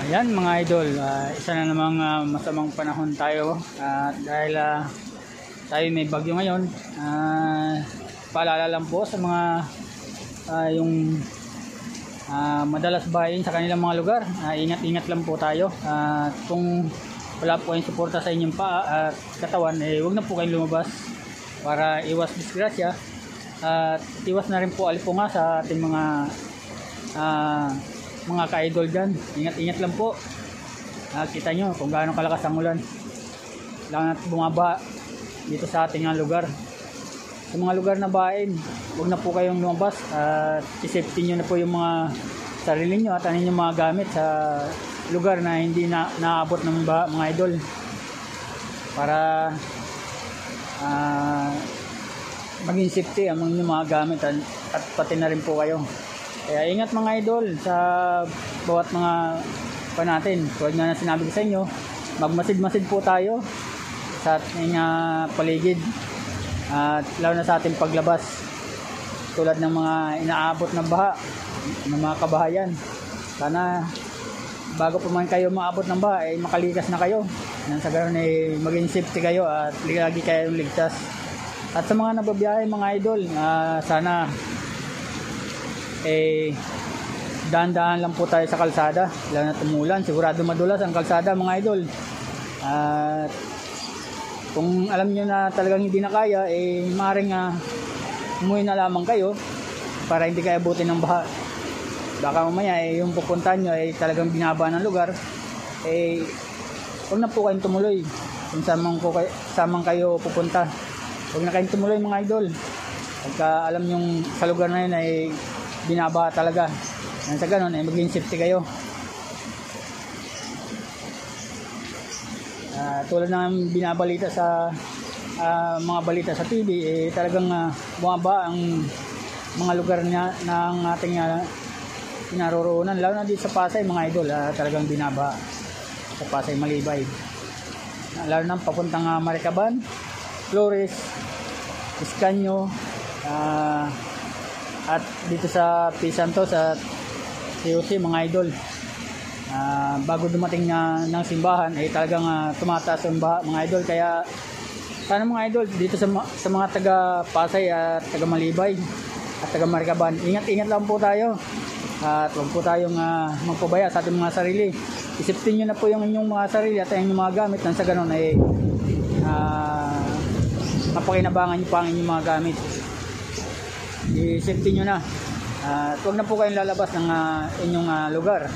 Ayan mga idol, isa na namang masamang panahon tayo dahil tayo may bagyo ngayon. Paalala lang po sa mga yung madalas bayin sa kanilang mga lugar, ingat-ingat lang po tayo. Kung wala po kayong suporta sa inyong paa at katawan, huwag na po kayong lumabas para iwas disgrasya at iwas na rin po alipunga sa ating mga ka-idol dyan. Ingat-ingat lang po. Kita nyo kung gaano kalakas ang ulan. Lang at bumaba dito sa ating lugar. Sa mga lugar na bain, huwag na po kayong lumabas at isafety nyo na po yung mga sarili nyo at ano yung mga gamit sa lugar na hindi naabot ng mga idol, para maging safety ang mga gamit at pati na rin po kayo. Kaya ingat mga idol sa bawat mga natin. Tulad nga na sinabi ko sa inyo, magmasid-masid po tayo sa ating paligid at lalo na sa ating paglabas, tulad ng mga inaabot ng baha ng mga kabahayan. Sana bago pa man kayo maabot ng baha makalikas na kayo, nang sa ganoon maging safety kayo at lagi kayong ligtas. At sa mga nababiyahe mga idol, sana daan-daan lang po tayo sa kalsada, lalo na tumulan, sigurado madulas ang kalsada mga idol. At kung alam nyo na talagang hindi na kaya, maaaring umuwi na lamang kayo para hindi kayo abutin ng baha. Baka mamaya yung pupuntahan nyo talagang binaba ng lugar, huwag na po kayong tumuloy kung samang kayo pupunta. Huwag na kayong tumuloy mga idol pagka alam nyo sa lugar na yun binaba talaga. Nang sa ganun maging safety kayo. Tulad ng binabalita sa mga balita sa TV, talagang bumaba ang mga lugar ng ating pinaroroonan, lalo na dito sa Pasay mga idol. Talagang binaba sa Pasay, Malibay, lalo na papuntang Maricaban, Flores, Iscanio, at dito sa P. Santos at COC mga idol. Bago dumating ng simbahan talagang tumataas ang baha mga idol. Kaya sana mga idol dito sa mga taga Pasay at taga Malibay at taga Maricaban, ingat-ingat lang po tayo at huwag po tayong magpabaya sa ating mga sarili. Isipin nyo na po yung inyong mga sarili at yung mga gamit, nang sa ganun mapakinabangan nyo pa ang inyong mga gamit. I-safety nyo na at huwag na po kayong lalabas ng inyong lugar